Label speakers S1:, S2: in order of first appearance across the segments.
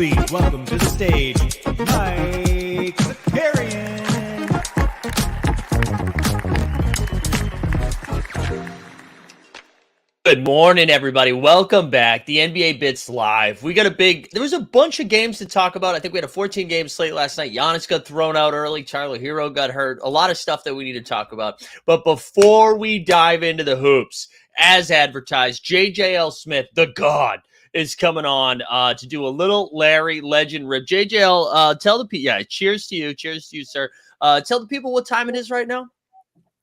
S1: please welcome to the stage, Mike Zakarian.
S2: Good morning, everybody. Welcome back. The NBA Bits Live. There was a bunch of games to talk about. I think we had a 14-game slate last night. Giannis got thrown out early. Tyler Hero got hurt. A lot of stuff that we need to talk about. But before we dive into the hoops, as advertised, JJL Smith, the God, is coming on to do a little Larry Legend rip. JJL, tell the people, cheers to you. Cheers to you, sir. Tell the people what time it is right now.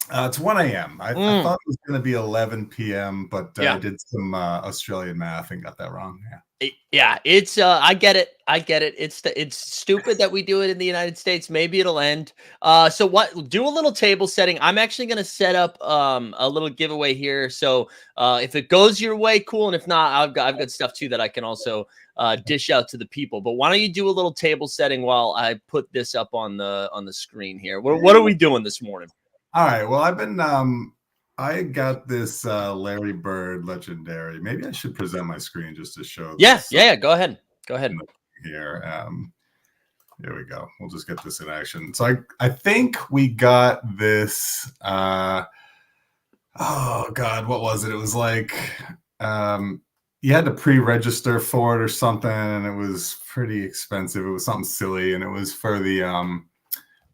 S3: It's 1 a.m. I thought it was going to be 11 p.m., but I did some Australian math and got that wrong.
S2: It's I get it. It's stupid that we do it in the United States. Maybe it'll end. Do a little table setting. I'm actually going to set up a little giveaway here. So if it goes your way, cool. And if not, I've got stuff too that I can also dish out to the people. But why don't you do a little table setting while I put this up on the screen here? What are we doing this morning?
S3: All right. Well, I've been I got this Larry Bird legendary. Maybe I should present my screen just to show.
S2: Yeah. Go ahead.
S3: Here. Here we go. We'll just get this in action. So I think we got this. Oh God, what was it? It was like you had to pre-register for it or something, and it was pretty expensive. It was something silly, and it was for the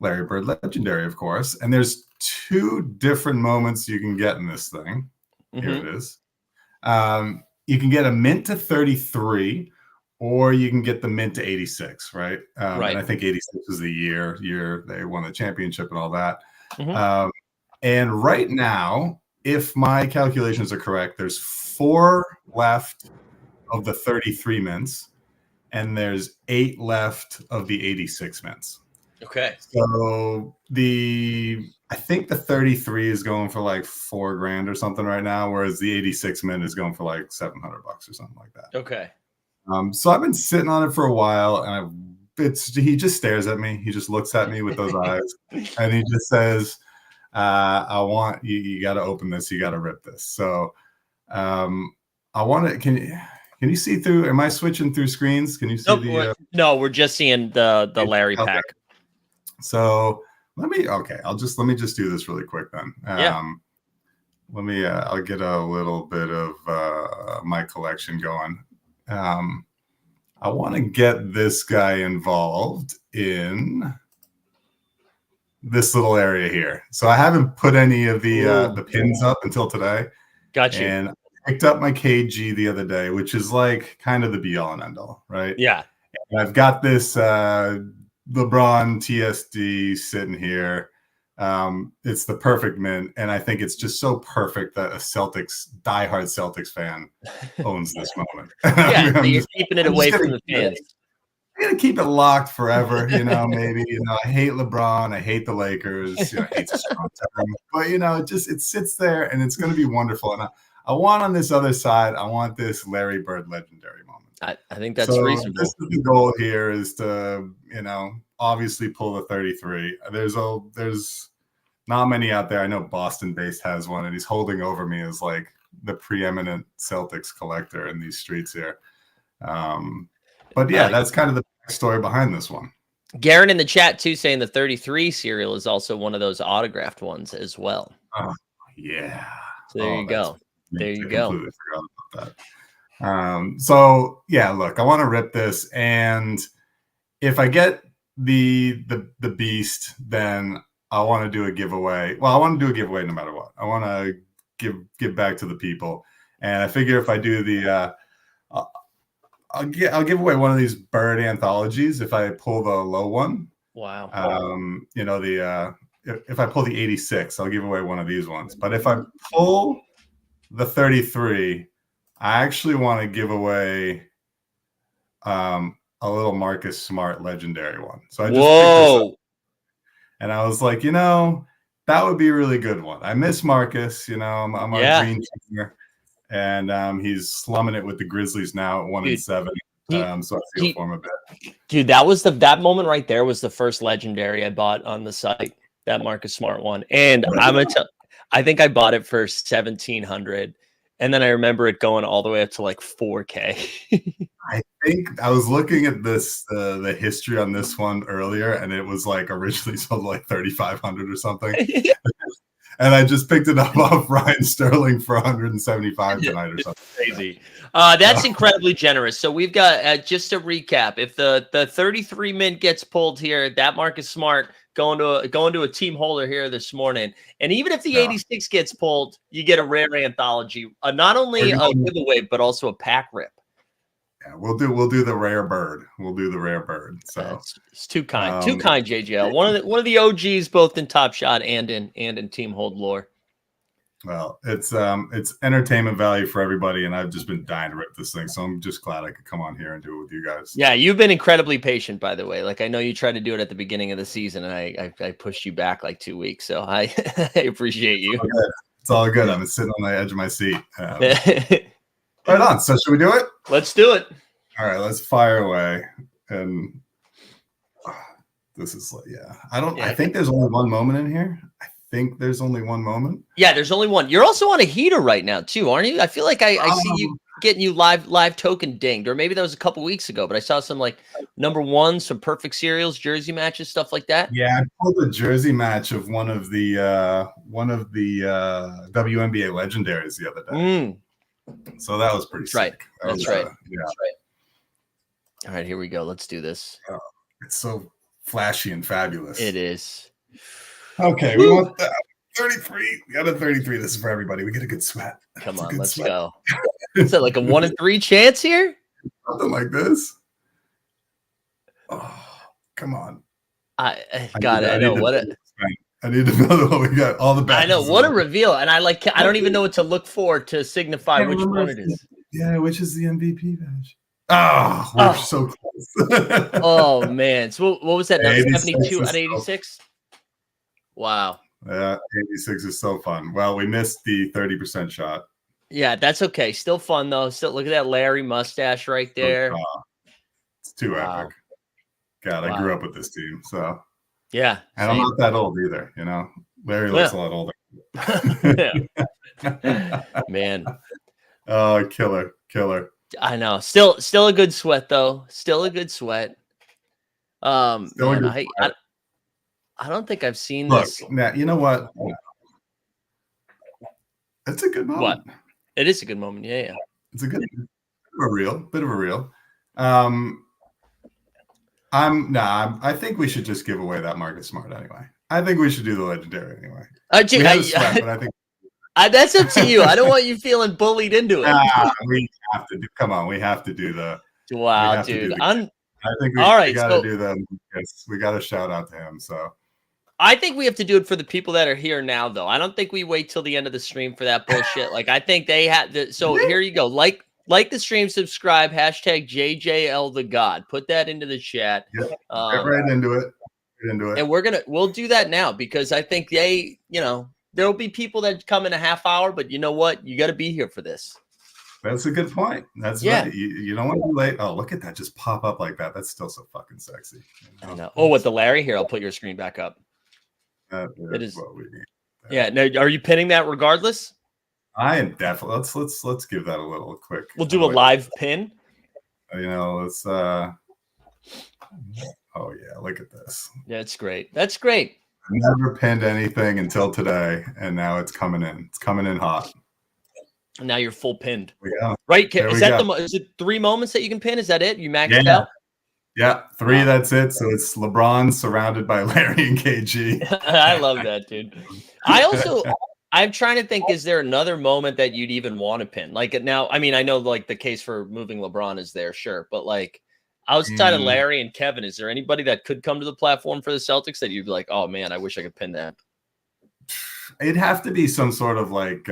S3: Larry Bird legendary, of course. And there's 2 different moments you can get in this thing. Here it is. You can get a mint to 33, or you can get the mint to 86, right? And I think 86 was the year they won the championship and all that. And right now, if my calculations are correct, there's 4 left of the 33 mints, and there's 8 left of the 86 mints.
S2: Okay.
S3: So I think the 33 is going for like $4,000 or something right now, whereas the 86 mint is going for like $700 or something like that.
S2: Okay.
S3: So I've been sitting on it for a while, and he just stares at me. He just looks at me with those eyes, and he just says, "I want you got to open this. You got to rip this." So I want to. Can you see through? Am I switching through screens? Can you see
S2: No, we're just seeing the Larry pack.
S3: So let me just do this really quick then. I'll get a little bit of my collection going. I want to get this guy involved in this little area here. So I haven't put any of the pins up until today.
S2: Gotcha.
S3: And I picked up my KG the other day, which is like kind of the be all and end all, right?
S2: Yeah.
S3: And I've got this LeBron TSD sitting here. It's the perfect mint, and I think it's just so perfect that a diehard Celtics fan owns this moment.
S2: You're keeping it away from the fans.
S3: I'm gonna keep it locked forever, maybe. I hate LeBron, I hate the Lakers. I hate a strong term, but it sits there, and it's gonna be wonderful. And I want on this other side, I want this Larry Bird legendary moment.
S2: I think that's reasonable.
S3: This is the goal here is to, obviously pull the 33. There's not many out there. I know Boston-based has one, and he's holding over me as like the preeminent Celtics collector in these streets here. But yeah, that's kind of the story behind this one.
S2: Garen in the chat too saying the 33 serial is also one of those autographed ones as well.
S3: Oh, yeah.
S2: So there you go. There you go.
S3: Completely forgot about that. So yeah, look, I want to rip this, and if I get the beast, then I want to do a giveaway. Well, I want to do a giveaway no matter what. I want to give back to the people, and I figure if I do the I'll give away one of these bird anthologies if I pull the low one.
S2: Wow.
S3: You know, if I pull the 86, I'll give away one of these ones. But if I pull the 33, I actually want to give away a little Marcus Smart legendary one. So I just picked this up, and I was like, that would be a really good one. I miss Marcus. I'm a green teamer. And he's slumming it with the Grizzlies now at 1-7. So I feel for him a bit.
S2: Dude, that moment right there was the first legendary I bought on the site, that Marcus Smart one. And I think I bought it for $1,700. And then I remember it going all the way up to like 4K.
S3: I think I was looking at the history on this one earlier, and it was like originally sold like 3,500 or something. And I just picked it up off Ryan Sterling for 175 tonight or something.
S2: Crazy. That's incredibly generous. So we've got, just to recap, if the 33 mint gets pulled here, that Marcus Smart going to a team holder here this morning. And even if the 86 gets pulled, you get a rare anthology. Not only a giveaway, but also a pack rip.
S3: Yeah, we'll do the rare bird. We'll do the rare bird. So
S2: it's too kind. Too kind, JJL. One of the OGs, both in Top Shot and in Team Hold lore.
S3: Well, it's entertainment value for everybody, and I've just been dying to rip this thing. So I'm just glad I could come on here and do it with you guys.
S2: Yeah, you've been incredibly patient, by the way. Like, I know you tried to do it at the beginning of the season, and I pushed you back like 2 weeks. So I appreciate you.
S3: It's all good. I'm sitting on the edge of my seat. Right on. So should we do it?
S2: Let's do it.
S3: All right, let's fire away. And this is like, I think there's only one moment in here. I think there's only one moment.
S2: Yeah, there's only one. You're also on a heater right now too, aren't you? I feel like I see you getting you live token dinged, or maybe that was a couple weeks ago, but I saw some like number one, some perfect serials, jersey matches, stuff like that.
S3: Yeah, I pulled a jersey match of one of the WNBA legendaries the other day. So that was pretty sick.
S2: That's right. All right, here we go. Let's do this.
S3: It's so flashy and fabulous.
S2: It is.
S3: Okay, we want that 33. We got a 33. This is for everybody. We get a good sweat.
S2: Come on, let's go. Is that like a 1 in 3 chance here?
S3: Something like this. Oh, come on.
S2: I know what it.
S3: I need to know what we got. All the best.
S2: I know what a reveal, and I don't even know what to look for to signify which one it is.
S3: Yeah, which is the MVP badge? We're so close.
S2: Oh man! So what was that? 72 at 86. Wow.
S3: Yeah, 86 is so fun. Well, we missed the 30% shot.
S2: Yeah, that's okay. Still fun though. Still look at that Larry mustache right there.
S3: It's too epic. God, I grew up with this team, so.
S2: Yeah.
S3: And I'm not that old either, Larry looks a lot older.
S2: Man.
S3: Oh, killer.
S2: I know. Still a good sweat though. Still a good sweat. I don't think I've seen this.
S3: Now, you know what? It's a good moment.
S2: What? It is a good moment. Yeah.
S3: It's a bit of a reel. I think we should just give away that Marcus Smart anyway. I think we should do the legendary anyway. But I think
S2: that's up to you. I don't want you feeling bullied into it.
S3: We have to do. Come on, we have to do the.
S2: Wow, dude.
S3: I think we got to do them. We got to shout out to him. So.
S2: I think we have to do it for the people that are here now, though. I don't think we wait till the end of the stream for that bullshit. Like, I think they had to. So here you go. Like the stream, subscribe, hashtag JJL the God. Put that into the chat.
S3: Yep. Get right into it.
S2: And we'll do that now because I think there'll be people that come in a half hour, but you know what? You got to be here for this.
S3: That's a good point. That's right. You don't want to be late. Oh, look at that. Just pop up like that. That's still so fucking sexy.
S2: I know. Oh, with the Larry here, I'll put your screen back up.
S3: That
S2: It
S3: is
S2: is.
S3: what we need.
S2: Yeah. Now, are you pinning that regardless?
S3: I am definitely. Let's give that a little quick.
S2: We'll do a live pin.
S3: Let's. Oh yeah, look at this.
S2: Yeah, it's great. That's great.
S3: I never pinned anything until today, and now it's coming in. It's coming in hot.
S2: And now you're full pinned.
S3: Yeah.
S2: Right? Is it 3 moments that you can pin? Is that it? You maxed out?
S3: Yeah, 3. Wow. That's it. So it's LeBron surrounded by Larry and KG.
S2: I love that, dude. I'm trying to think, is there another moment that you'd even want to pin? Like now, I mean, I know like the case for moving LeBron is there, sure. But like outside of Larry and Kevin, is there anybody that could come to the platform for the Celtics that you'd be like, oh man, I wish I could pin that?
S3: It'd have to be some sort of like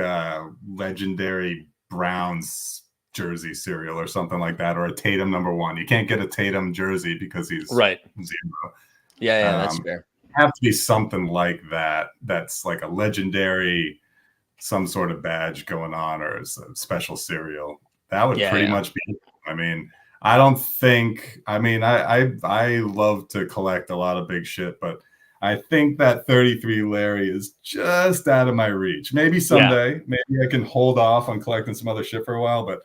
S3: legendary Browns jersey cereal or something like that, or a Tatum #1. You can't get a Tatum jersey because he's
S2: right.
S3: 0.
S2: Yeah, that's fair.
S3: Have to be something like that. That's like a legendary, some sort of badge going on, or a special cereal. That would pretty much be. I mean, I don't think. I mean, I love to collect a lot of big shit, but I think that 33 Larry is just out of my reach. Maybe someday, maybe I can hold off on collecting some other shit for a while, but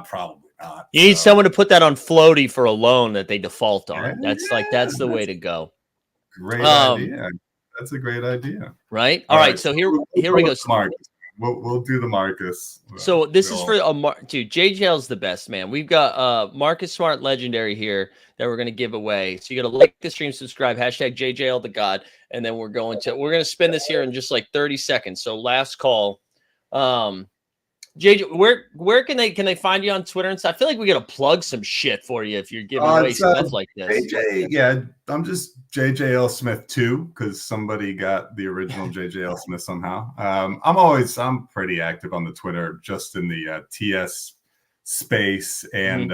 S3: probably not.
S2: You need someone to put that on floaty for a loan that they default on. That's the way to go.
S3: Great idea. That's a great idea.
S2: Right. All right. So here we go.
S3: Marcus. We'll do the Marcus.
S2: So this is for dude. JJL's the best, man. We've got Marcus Smart Legendary here that we're gonna give away. So you gotta like the stream, subscribe, hashtag JJL the God, and then we're gonna spin this here in just like 30 seconds. So last call. JJ, where can they find you on Twitter and stuff? I feel like we gotta plug some shit for you if you're giving away stuff like this.
S3: JJ, I'm just JJL Smith 2 because somebody got the original JJL Smith somehow. I'm pretty active on the Twitter, just in the TS space and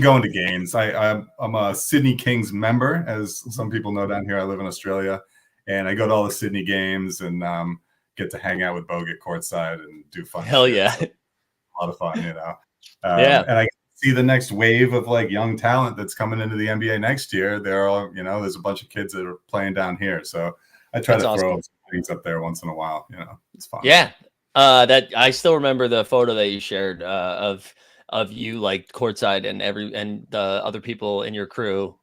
S3: going to games. I'm a Sydney Kings member, as some people know down here. I live in Australia, and I go to all the Sydney games and get to hang out with Bogut courtside and do fun.
S2: Hell
S3: shit.
S2: yeah.
S3: So, a lot of fun,
S2: yeah.
S3: And I see the next wave of like young talent that's coming into the NBA next year. They're all, there's a bunch of kids that are playing down here. So I try to throw some things up there once in a while. It's fun.
S2: Yeah. That I still remember the photo that you shared of you like courtside and the other people in your crew,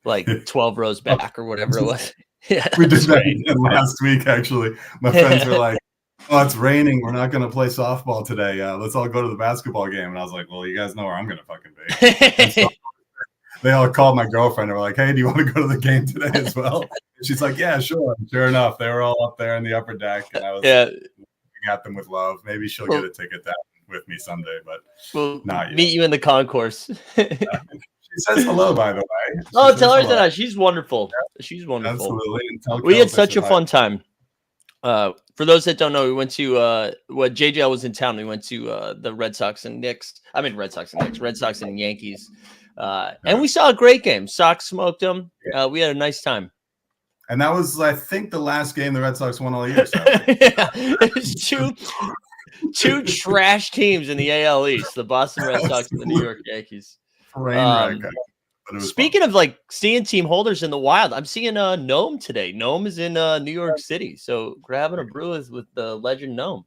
S2: like 12 rows back or whatever it was. Yeah,
S3: we did that last week, actually. My friends were like, oh, it's raining. We're not going to play softball today. Let's all go to the basketball game. And I was like, well, you guys know where I'm going to fucking be. So they all called my girlfriend and were like, hey, do you want to go to the game today as well? And she's like, yeah, sure. And sure enough, they were all up there in the upper deck. And I was looking at them with love. Maybe she'll get a ticket down with me someday, but not yet.
S2: Meet you in the concourse.
S3: She says hello, by the way.
S2: Tell her that she's wonderful. Yeah. She's wonderful.
S3: Absolutely.
S2: We had such a fun time. For those that don't know, we went to JJL was in town. We went to the Red Sox and Yankees. And we saw a great game. Sox smoked them. We had a nice time.
S3: And that was, I think, the last game the Red Sox won all year. So.
S2: two trash teams in the AL East, the Boston Red Sox and the New York Yankees. Speaking of like seeing team holders in the wild, I'm seeing Gnome today. Gnome is in New York City, so grabbing a brew with the legend Gnome.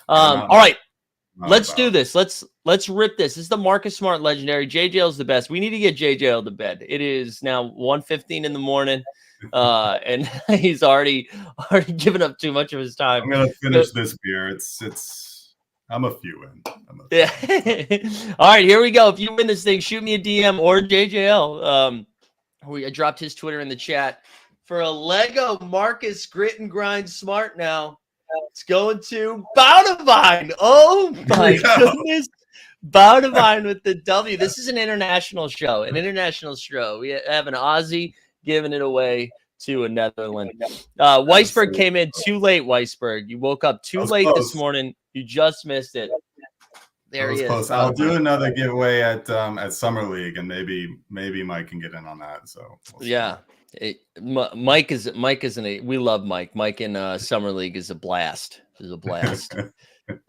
S2: All right, let's do this. Let's rip this. This is the Marcus Smart Legendary. JJL's the best. We need to get JJL to bed. It is now 1:15 in the morning, and he's already given up too much of his time.
S3: I'm gonna finish this beer. I'm a few in.
S2: Yeah. All right, here we go. If you win this thing, shoot me a DM or JJL. I dropped his Twitter in the chat for a Lego Marcus Grit and Grind Smart now. It's going to Boudevine. Oh my goodness. Boudevine with the W. This is an international show. We have an Aussie giving it away to a Netherlands. Weisberg came in too late, Weisberg. You woke up too late this morning. You just missed it. There he is. Close.
S3: I'll do another giveaway at Summer League, and maybe Mike can get in on that. So
S2: Mike isn't. We love Mike. Mike in Summer League is a blast.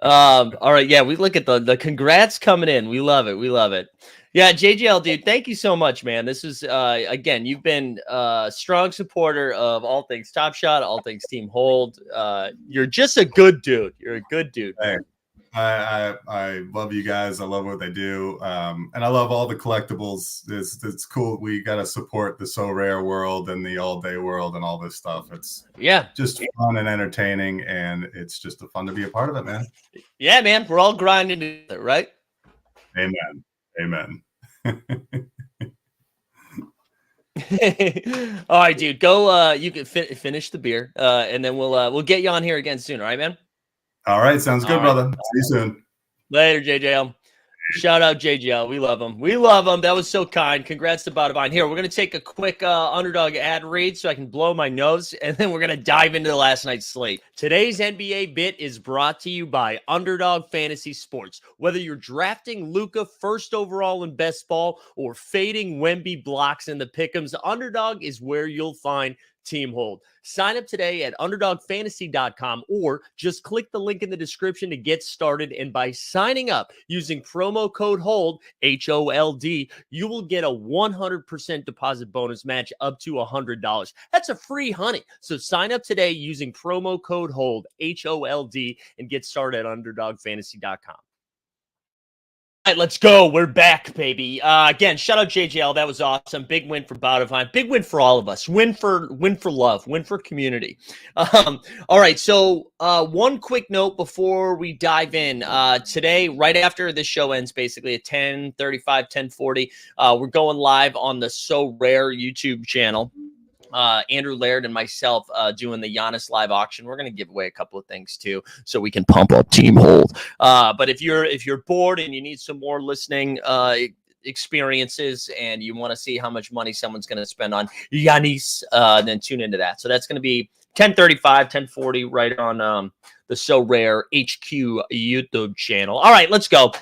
S2: All right, yeah. We look at the congrats coming in. We love it. Yeah, JGL, dude, thank you so much, man. This is, again, you've been a strong supporter of all things Top Shot, all things Team Hold. You're just a good dude. You're a good dude,
S3: Hey,
S2: man.
S3: I love you guys. I love what they do, and I love all the collectibles. It's cool. We got to support the So Rare world and the All Day world and all this stuff. It's just fun and entertaining, and it's just fun to be a part of it, man.
S2: Yeah, man. We're all grinding together, right?
S3: Amen. Amen.
S2: All right, dude. Go. You can finish the beer, and then we'll get you on here again soon. All right, man.
S3: All right, sounds good, brother. See you soon.
S2: Later, JJL. Shout out JGL. We love him. We love him. That was so kind. Congrats to Botavine. Here, we're going to take a quick underdog ad read so I can blow my nose, and then we're going to dive into last night's slate. Today's NBA bit is brought to you by Underdog Fantasy Sports. Whether you're drafting Luka first overall in best ball or fading Wemby blocks in the pick'ems, Underdog is where you'll find Team Hold. Sign up today at underdogfantasy.com or just click the link in the description to get started. And by signing up using promo code HOLD, HOLD, you will get a 100% deposit bonus match up to $100. That's a free honey. So sign up today using promo code HOLD, HOLD, and get started at underdogfantasy.com. All right, let's go. We're back, baby. Again, shout out JJL. That was awesome. Big win for Botavine. Big win for all of us. Win for love. Win for community. All right. So one quick note before we dive in. Today, right after this show ends, basically at 10:35, 10:40, we're going live on the So Rare YouTube channel. Andrew Laird and myself doing the Giannis live auction. We're going to give away a couple of things too, so we can pump up Team Hold. But if you're bored and you need some more listening experiences and you want to see how much money someone's going to spend on Giannis, then tune into that. So that's going to be 10:35, 10:40, right on the So Rare HQ YouTube channel. All right, let's go.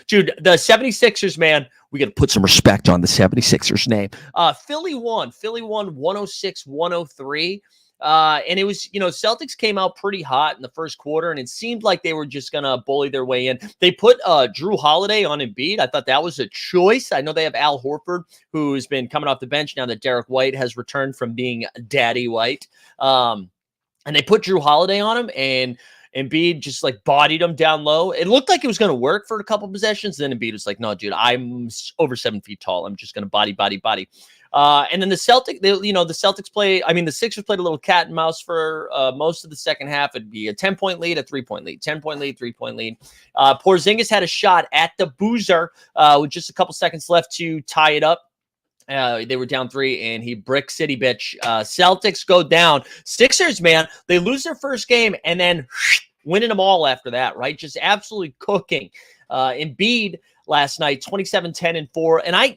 S2: Dude, the 76ers, man, we got to put some respect on the 76ers name. Philly won 106-103. And it was, Celtics came out pretty hot in the first quarter, and it seemed like they were just going to bully their way in. They put Drew Holiday on Embiid. I thought that was a choice. I know they have Al Horford, who's been coming off the bench now that Derek White has returned from being Daddy White. And they put Drew Holiday on him, and Embiid just like bodied him down low. It looked like it was going to work for a couple possessions. Then Embiid was like, no, dude, I'm over 7 feet tall. I'm just going to body. And then the Celtics the Sixers played a little cat and mouse for most of the second half. It'd be a 10-point lead, a 3-point lead, 10-point lead, 3-point lead. Porzingis had a shot at the buzzer with just a couple seconds left to tie it up. They were down 3, and he brick city, bitch. Celtics go down. Sixers, man, they lose their first game and then winning them all after that, right? Just absolutely cooking. Embiid last night, 27, 10, and 4. And I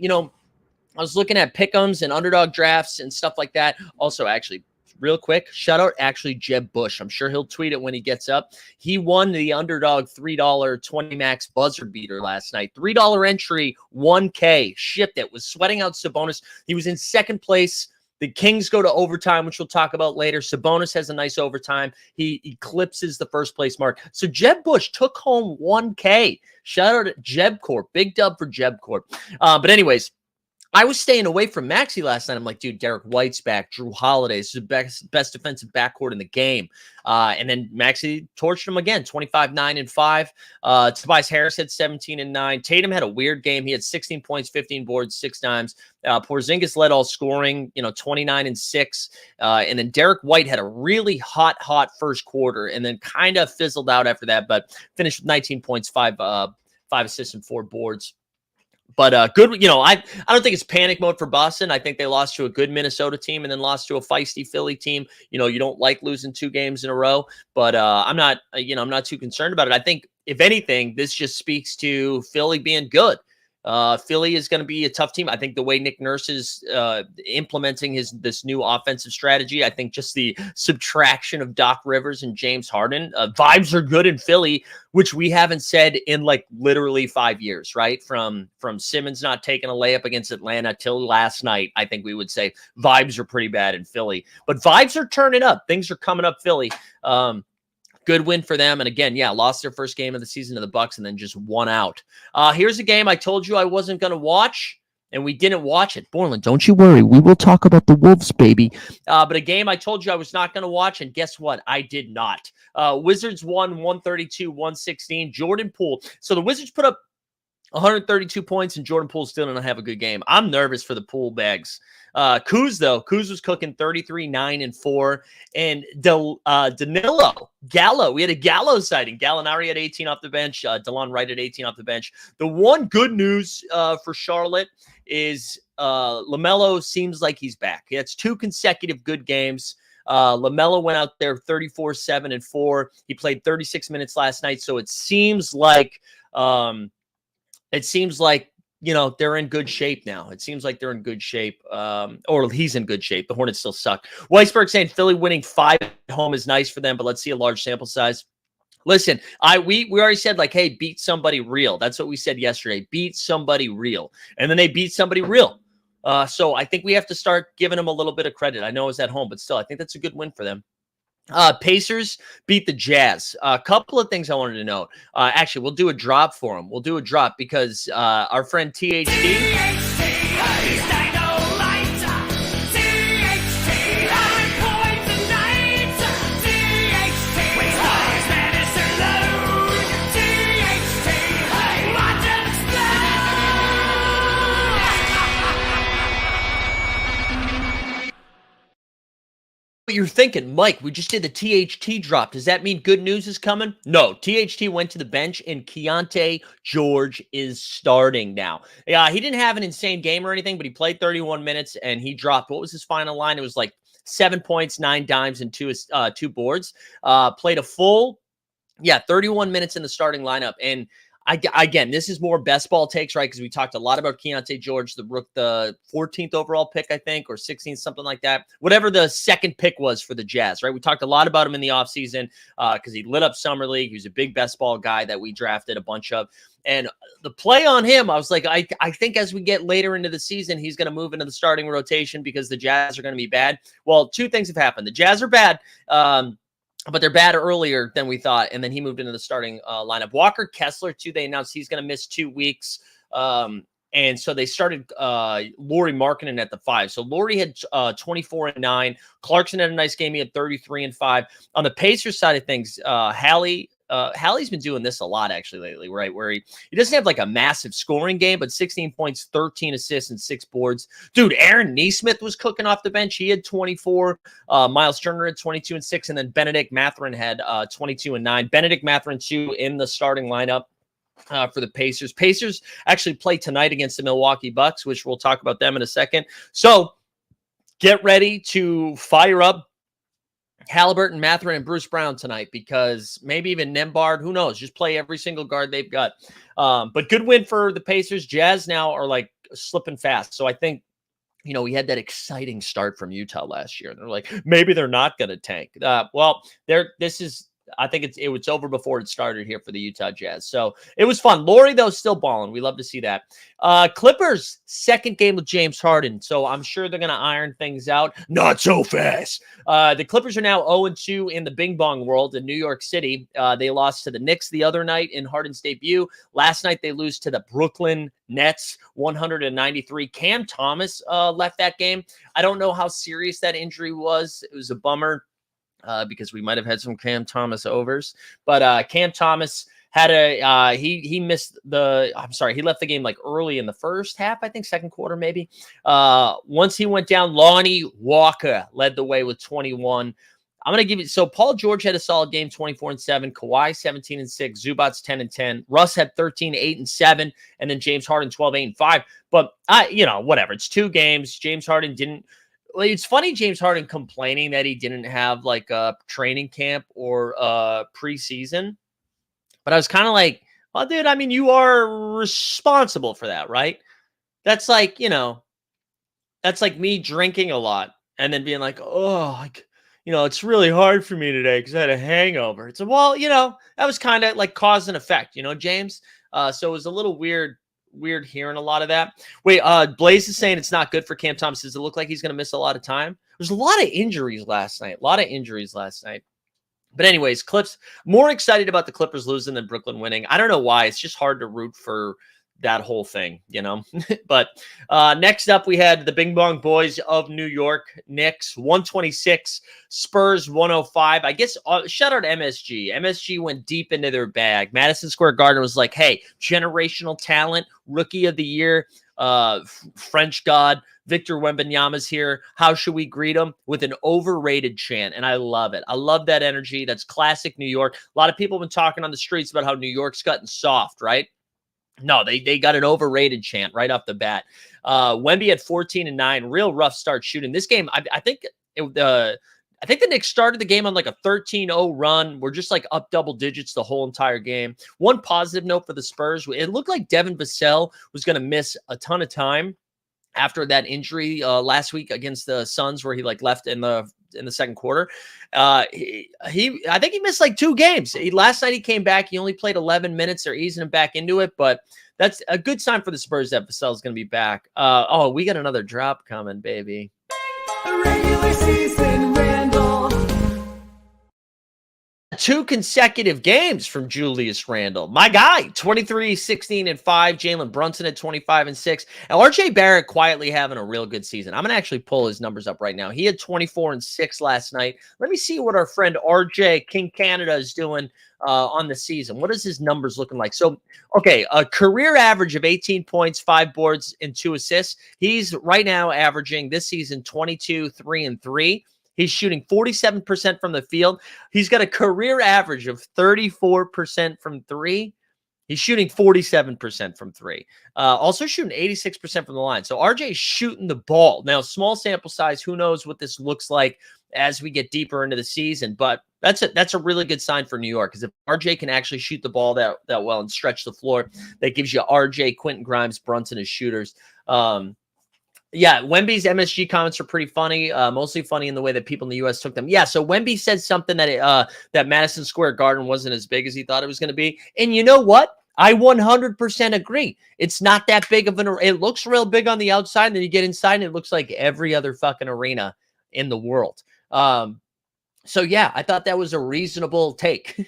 S2: was looking at pick'ems and underdog drafts and stuff like that. Also, actually, real quick, shout out Jeb Bush. I'm sure he'll tweet it when he gets up. He won the underdog $3 20 max buzzer beater last night. $3 entry, $1K. Shipped it. Was sweating out Sabonis. He was in second place. The Kings go to overtime, which we'll talk about later. Sabonis has a nice overtime. He eclipses the first place mark. So Jeb Bush took home $1K. Shout out to Jeb Corp. Big dub for Jeb Corp. But anyways, I was staying away from Maxey last night. I'm like, dude, Derek White's back. Drew Holiday is the best defensive backcourt in the game. And then Maxey torched him again, 25, 9, and 5. Tobias Harris had 17 and 9. Tatum had a weird game. He had 16 points, 15 boards, 6 dimes. Porzingis led all scoring, 29 and 6. And then Derek White had a really hot first quarter and then kind of fizzled out after that, but finished with 19 points, 5 assists, and 4 boards. But good, I don't think it's panic mode for Boston. I think they lost to a good Minnesota team and then lost to a feisty Philly team. You don't like losing 2 games in a row, but I'm not too concerned about it. I think if anything, this just speaks to Philly being good. Philly is going to be a tough team. I think the way Nick Nurse is implementing this new offensive strategy, I think just the subtraction of Doc Rivers and James Harden, vibes are good in Philly, which we haven't said in like literally 5 years, right? From Simmons not taking a layup against Atlanta till last night, I think we would say vibes are pretty bad in Philly. But vibes are turning up. Things are coming up Philly. Good win for them. And again, yeah, lost their first game of the season to the Bucks and then just won out. Here's a game I told you I wasn't going to watch, and we didn't watch it. Borland, don't you worry. We will talk about the Wolves, baby. But a game I told you I was not going to watch, and guess what? I did not. Wizards won 132-116. Jordan Poole. So the Wizards put up 132 points, and Jordan Poole still didn't have a good game. I'm nervous for the Poole bags. Kuz was cooking 33, 9, and 4. And Danilo, Gallo, we had a Gallo sighting. Gallinari at 18 off the bench. DeLon Wright at 18 off the bench. The one good news for Charlotte is LaMelo seems like he's back. That's 2 consecutive good games. LaMelo went out there 34, 7, and 4. He played 36 minutes last night. So it seems like they're in good shape now. It seems like they're in good shape, or he's in good shape. The Hornets still suck. Weisberg saying Philly winning 5 at home is nice for them, but let's see a large sample size. Listen, we already said, like, hey, beat somebody real. That's what we said yesterday. Beat somebody real. And then they beat somebody real. So I think we have to start giving them a little bit of credit. I know it was at home, but still, I think that's a good win for them. Pacers beat the Jazz. A couple of things I wanted to note. Actually, we'll do a drop for them. We'll do a drop because our friend THD. What you're thinking, Mike, we just did the THT drop. Does that mean good news is coming? No, THT went to the bench and Keontae George is starting now. Yeah, he didn't have an insane game or anything, but he played 31 minutes and he dropped. What was his final line? It was like 7 points, 9 dimes, and 2 boards. Played a full, 31 minutes in the starting lineup. And again, this is more best ball takes, right? Because we talked a lot about Keontae George, the 14th overall pick, I think, or 16th, something like that. Whatever the second pick was for the Jazz, right? We talked a lot about him in the offseason because he lit up Summer League. He was a big best ball guy that we drafted a bunch of. And the play on him, I was like, I think as we get later into the season, he's going to move into the starting rotation because the Jazz are going to be bad. Well, 2 things have happened. The Jazz are bad. But they're bad earlier than we thought, and then he moved into the starting lineup. Walker Kessler, too, they announced he's going to miss 2 weeks, and so they started Lauri Markkanen at the 5. So Lauri had 24 and 9. Clarkson had a nice game. He had 33 and 5. On the Pacers side of things, Hallie's been doing this a lot actually lately, right? Where he doesn't have like a massive scoring game, but 16 points, 13 assists, and 6 boards. Dude, Aaron Nesmith was cooking off the bench. He had 24. Miles Turner had 22 and 6, and then Benedict Mathurin had 22 and 9. Benedict Mathurin, too, in the starting lineup for the Pacers. Pacers actually play tonight against the Milwaukee Bucks, which we'll talk about them in a second. So get ready to fire up Halliburton, Mathurin, and Bruce Brown tonight because maybe even Nembhard, who knows, just play every single guard they've got. But good win for the Pacers. Jazz now are like slipping fast. So I think, we had that exciting start from Utah last year. And they're like, maybe they're not going to tank. I think it's over before it started here for the Utah Jazz. So it was fun. Lauri, though, still balling. We love to see that. Clippers, second game with James Harden. So I'm sure they're going to iron things out. Not so fast. The Clippers are now 0-2 in the Bing Bong world in New York City. They lost to the Knicks the other night in Harden's debut. Last night, they lose to the Brooklyn Nets, 193. Cam Thomas left that game. I don't know how serious that injury was. It was a bummer. Because we might have had some Cam Thomas overs, but Cam Thomas had he missed he left the game like early in the first half, I think second quarter maybe. Once he went down, Lonnie Walker led the way with 21. I'm going to give you, so Paul George had a solid game, 24 and 7, Kawhi 17 and 6, Zubac's 10 and 10, Russ had 13, 8 and 7, and then James Harden 12, 8 and 5. But whatever, it's 2 games. James Harden didn't. It's funny, James Harden complaining that he didn't have like a training camp or preseason. But I was kind of like, well, dude, I mean, you are responsible for that, right? That's like, that's like me drinking a lot and then being like, it's really hard for me today because I had a hangover. It's well, that was kind of like cause and effect, James. So it was a little weird hearing a lot of that. Wait, Blaze is saying it's not good for Cam Thomas. Does it look like he's going to miss a lot of time? There's a lot of injuries last night. But anyways, Clips, more excited about the Clippers losing than Brooklyn winning. I don't know why. It's just hard to root for that whole thing, But next up, we had the Bing Bong Boys of New York, Knicks, 126, Spurs, 105. I guess, shout out MSG. MSG went deep into their bag. Madison Square Garden was like, hey, generational talent, rookie of the year, French God, Victor Wembanyama's here. How should we greet him? With an overrated chant, and I love it. I love that energy. That's classic New York. A lot of people have been talking on the streets about how New York's gotten soft, right? No, they got an overrated chant right off the bat. Wemby had 14 and 9, real rough start shooting. This game, I think the Knicks started the game on like a 13-0 run. We're just like up double digits the whole entire game. One positive note for the Spurs, it looked like Devin Vassell was going to miss a ton of time after that injury last week against the Suns, where he like left in the second quarter. I think he missed like 2 games. Last night he came back. He only played 11 minutes. They're easing him back into it, but that's a good sign for the Spurs that Vassell is going to be back. We got another drop coming, baby.
S4: Regular season Randall.
S2: 2 consecutive games from Julius Randle. My guy, 23, 16, and 5. Jalen Brunson at 25 and 6. And RJ Barrett quietly having a real good season. I'm going to actually pull his numbers up right now. He had 24 and 6 last night. Let me see what our friend RJ King Canada is doing on the season. What is his numbers looking like? So, okay, a career average of 18 points, 5 boards, and 2 assists. He's right now averaging this season 22, 3, and 3. He's shooting 47% from the field. He's got a career average of 34% from 3. He's shooting 47% from 3. Also shooting 86% from the line. So RJ is shooting the ball. Now, small sample size. Who knows what this looks like as we get deeper into the season. But that's a really good sign for New York, because if RJ can actually shoot the ball that well and stretch the floor, that gives you RJ, Quentin Grimes, Brunson as shooters. Yeah, Wemby's MSG comments are pretty funny, mostly funny in the way that people in the U.S. took them. Yeah, so Wemby said something that that Madison Square Garden wasn't as big as he thought it was going to be. And you know what? I 100% agree. It's not that big of an – it looks real big on the outside, and then you get inside, and it looks like every other fucking arena in the world. So, yeah, I thought that was a reasonable take.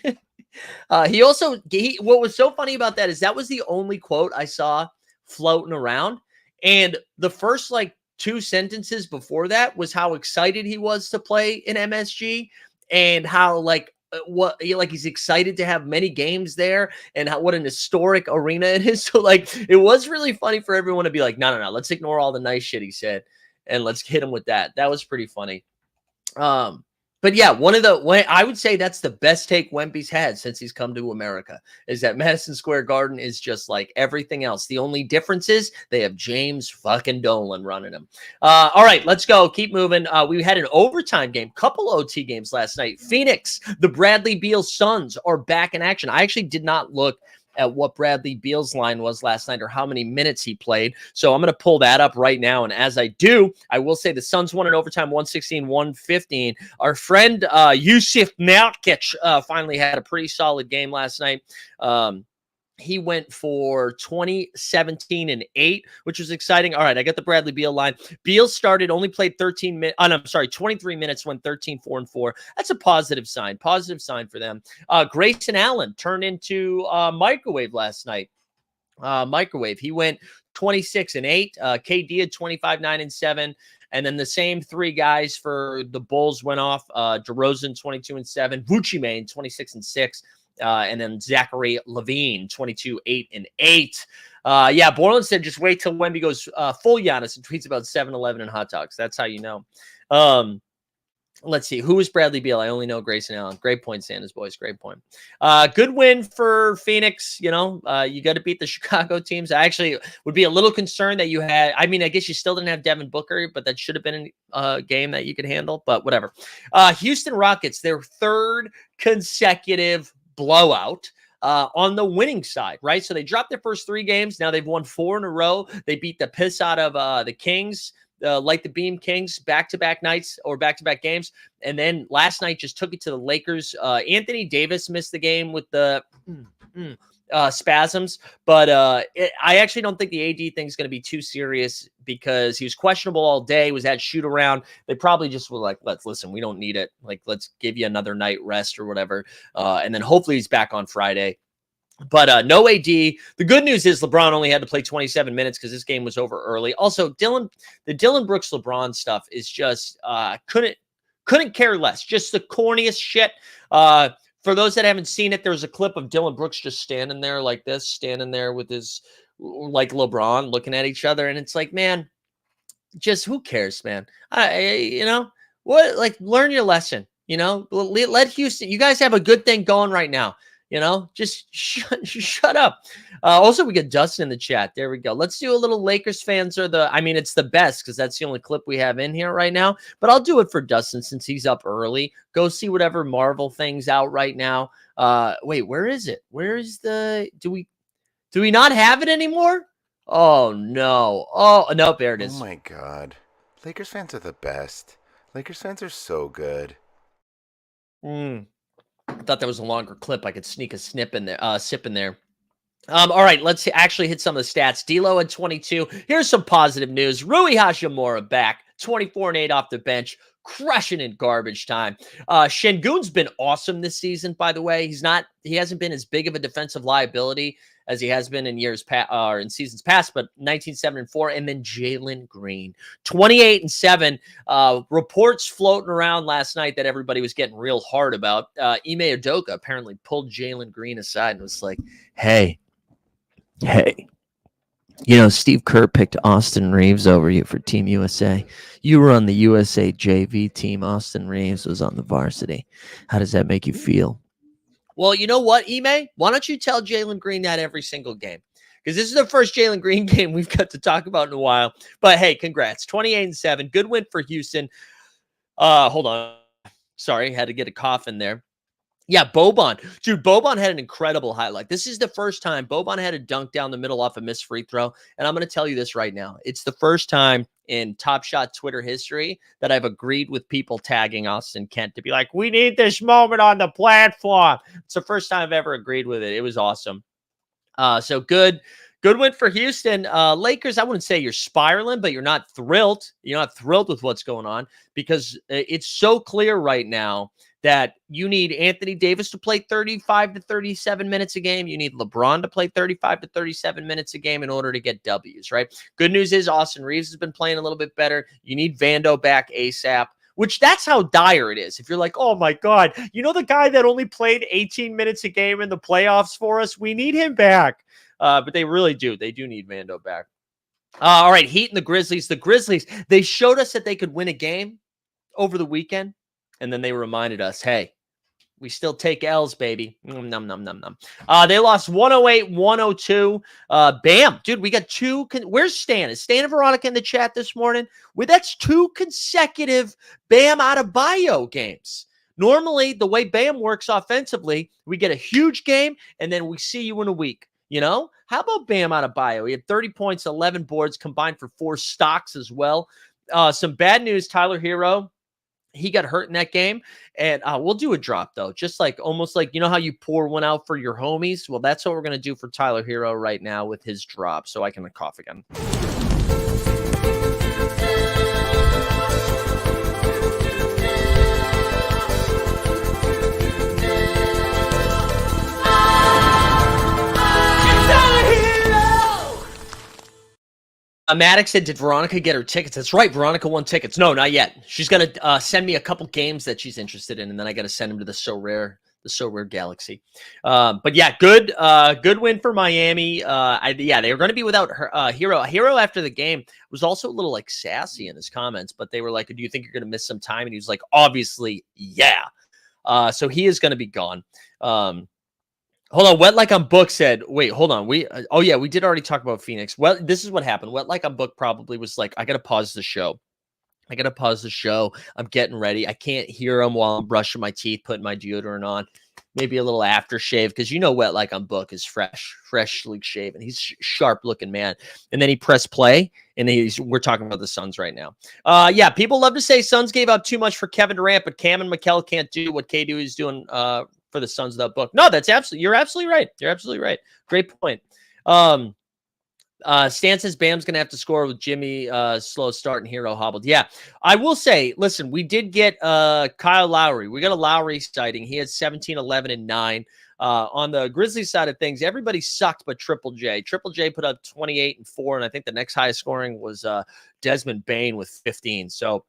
S2: What was so funny about that was the only quote I saw floating around. And the first like 2 sentences before that was how excited he was to play in MSG, and how he's excited to have many games there, and what an historic arena it is. So it was really funny for everyone to be like, no, let's ignore all the nice shit he said and let's hit him with that. That was pretty funny. But yeah, I would say that's the best take Wemby's had since he's come to America, is that Madison Square Garden is just like everything else. The only difference is they have James fucking Dolan running them. All right, let's go. Keep moving. We had an overtime game, couple OT games last night. Phoenix, the Bradley Beal Suns are back in action. I actually did not look at what Bradley Beal's line was last night or how many minutes he played. So I'm going to pull that up right now. And as I do, I will say the Suns won in overtime 116-115. Our friend Yusuf Nurkic finally had a pretty solid game last night. He went for 20, 17, and 8, which was exciting. All right, I got the Bradley Beal line. Beal only played 23 minutes, went 13, 4, and 4. That's a positive sign for them. Grayson Allen turned into microwave last night. He went 26 and 8. KD had 25, 9, and 7. And then the same 3 guys for the Bulls went off. DeRozan, 22 and 7. Vucci 26 and 6. And then Zachary Levine, 22, 8, and 8. Yeah, Borland said just wait till Wemby goes full Giannis and tweets about 7-Eleven and hot dogs. That's how you know. Let's see. Who is Bradley Beal? I only know Grayson Allen. Great point, Sanders boys. Great point. Good win for Phoenix. You got to beat the Chicago teams. I actually would be a little concerned that you had. I mean, I guess you still didn't have Devin Booker, but that should have been a game that you could handle. But whatever. Houston Rockets, their 3rd consecutive blowout on the winning side, right? So they dropped their first 3 games. Now they've won 4 in a row. They beat the piss out of the Kings, like the Beam Kings, back-to-back nights or back-to-back games. And then last night just took it to the Lakers. Anthony Davis missed the game with the spasms. But I actually don't think the AD thing is going to be too serious because he was questionable all day, was at shoot around. They probably just were like, listen, we don't need it. Like, let's give you another night rest or whatever. And then hopefully he's back on Friday. But no AD. The good news is LeBron only had to play 27 minutes because this game was over early. Also, the Dylan Brooks LeBron stuff is just couldn't care less. Just the corniest shit. For those that haven't seen it, there's a clip of Dylan Brooks just standing there like this, standing there with his, like LeBron, looking at each other. And it's like, man, just who cares, man? What? Like, learn your lesson, let Houston, you guys have a good thing going right now. Just shut up. Also, we got Dustin in the chat. There we go. Let's do a little Lakers fans it's the best because that's the only clip we have in here right now. But I'll do it for Dustin since he's up early. Go see whatever Marvel thing's out right now. Wait, where is it? Where is do we not have it anymore? Oh, no. Oh, no, there it is.
S5: Oh, my God. Lakers fans are the best. Lakers fans are so good.
S2: I thought that was a longer clip. I could sneak a sip in there. All right, let's actually hit some of the stats. D'Lo at 22. Here's some positive news. Rui Hachimura back, 24-8 off the bench, crushing in garbage time. Şengün's been awesome this season, by the way. He hasn't been as big of a defensive liability as he has been in in seasons past, but 19-7-4, and then Jalen Green, 28-7. Reports floating around last night that everybody was getting real hard about. Ime Udoka apparently pulled Jalen Green aside and was like, hey, Steve Kerr picked Austin Reeves over you for Team USA. You were on the USA JV team. Austin Reeves was on the varsity. How does that make you feel? Well, you know what, Ime? Why don't you tell Jalen Green that every single game? Because this is the first Jalen Green game we've got to talk about in a while. But hey, congrats. 28-7. Good win for Houston. Hold on. Sorry, had to get a cough in there. Yeah, Boban. Dude, Boban had an incredible highlight. This is the first time Boban had a dunk down the middle off a missed free throw. And I'm going to tell you this right now. It's the first time in Top Shot Twitter history that I've agreed with people tagging Austin Kent to be like, we need this moment on the platform. It's the first time I've ever agreed with it. It was awesome. So good win for Houston. Lakers, I wouldn't say you're spiraling, but you're not thrilled. You're not thrilled with what's going on because it's so clear right now that you need Anthony Davis to play 35 to 37 minutes a game. You need LeBron to play 35 to 37 minutes a game in order to get W's, right? Good news is Austin Reeves has been playing a little bit better. You need Vando back ASAP, which that's how dire it is. If you're like, oh my God, the guy that only played 18 minutes a game in the playoffs for us, we need him back. But they really do. They do need Vando back. All right, Heat and the Grizzlies. The Grizzlies, they showed us that they could win a game over the weekend. And then they reminded us, hey, we still take L's, baby. They lost 108-102. Bam. Dude, we got two. Where's Stan? Is Stan and Veronica in the chat this morning? That's two consecutive Bam Adebayo games. Normally, the way Bam works offensively, we get a huge game, and then we see you in a week. How about Bam Adebayo? He had 30 points, 11 boards, combined for 4 stocks as well. Some bad news, Tyler Hero. He got hurt in that game, and we'll do a drop, though. Just almost like, how you pour one out for your homies? Well, that's what we're going to do for Tyler Hero right now with his drop, so I can cough again. Maddox said, did Veronica get her tickets? That's right. Veronica won tickets. No, not yet. She's going to send me a couple games that she's interested in, and then I got to send them to the So Rare Galaxy. But yeah, good win for Miami. They were going to be without her, Hero. Hero after the game was also a little sassy in his comments, but they were like, do you think you're going to miss some time? And he was like, obviously, yeah. So he is going to be gone. Hold on. Wet Like I'm Book said, wait, hold on. We did already talk about Phoenix. Well, this is what happened. Wet Like I'm Book probably was like, I got to pause the show. I'm getting ready. I can't hear him while I'm brushing my teeth, putting my deodorant on. Maybe a little aftershave because Wet Like I'm Book is freshly shaven. He's sharp looking man. And then he pressed play, and we're talking about the Suns right now. People love to say Suns gave up too much for Kevin Durant, but Cam and Mikal can't do what KD is doing for the Suns without Book. No, you're absolutely right. You're absolutely right. Great point. Stan says Bam's going to have to score with Jimmy slow start and Hero hobbled. Yeah, I will say, listen, we did get Kyle Lowry. We got a Lowry sighting. He had 17, 11, and 9. On the Grizzlies side of things, everybody sucked but Triple J. Triple J put up 28 and 4, and I think the next highest scoring was Desmond Bane with 15. So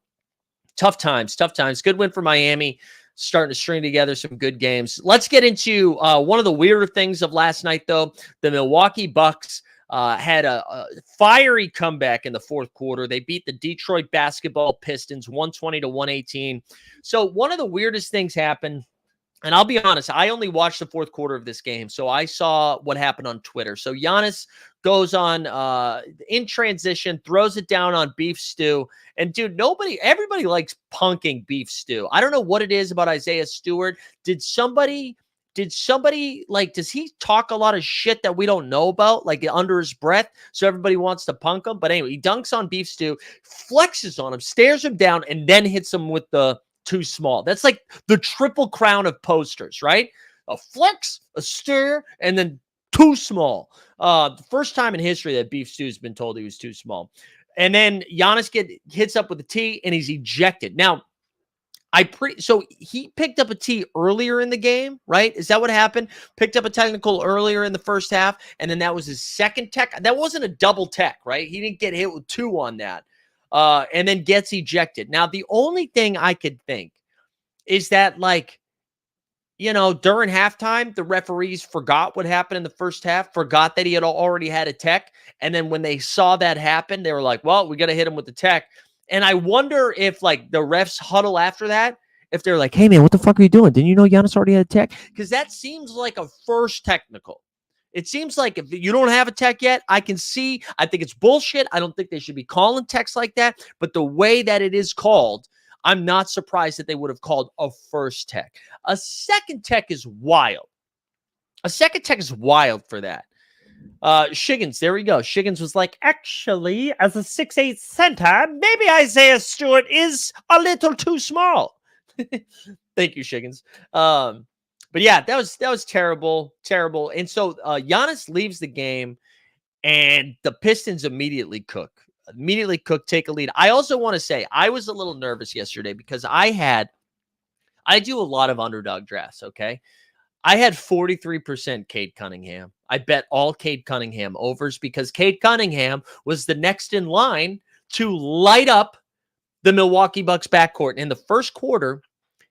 S2: tough times. Good win for Miami. Starting to string together some good games. Let's get into one of the weirder things of last night, though. The Milwaukee Bucks had a fiery comeback in the fourth quarter. They beat the Detroit basketball Pistons 120-118. So one of the weirdest things happened, and I'll be honest, I only watched the fourth quarter of this game, so I saw what happened on Twitter. So Giannis goes on in transition, throws it down on Beef Stew. And dude, everybody likes punking Beef Stew. I don't know what it is about Isaiah Stewart. Does he talk a lot of shit that we don't know about, like under his breath, so everybody wants to punk him? But anyway, he dunks on Beef Stew, flexes on him, stares him down, and then hits him with the too small. That's like the triple crown of posters, right? A flex, a stare, and then too small. The first time in history that Beef Stew's been told he was too small. And then Giannis hits up with a T, and he's ejected. Now, so he picked up a T earlier in the game, right? Is that what happened? Picked up a technical earlier in the first half, and then that was his second tech. That wasn't a double tech, right? He didn't get hit with 2 on that, and then gets ejected. Now, the only thing I could think is that, during halftime, the referees forgot what happened in the first half, forgot that he had already had a tech, and then when they saw that happen, they were like, well, we got to hit him with the tech. And I wonder if, the refs huddle after that, if they're like, hey, man, what the fuck are you doing? Didn't you know Giannis already had a tech? Because that seems like a first technical. It seems like if you don't have a tech yet, I think it's bullshit. I don't think they should be calling techs like that. But the way that it is called, I'm not surprised that they would have called a first tech. A second tech is wild. For that. Shiggins, there we go. Shiggins was like, actually, as a 6'8" center, maybe Isaiah Stewart is a little too small. Thank you, Shiggins. But yeah, that was terrible. And so Giannis leaves the game, and the Pistons immediately cook, take a lead. I also want to say I was a little nervous yesterday because I do a lot of underdog drafts, okay? I had 43% Cade Cunningham. I bet all Cade Cunningham overs because Cade Cunningham was the next in line to light up the Milwaukee Bucks backcourt. In the first quarter,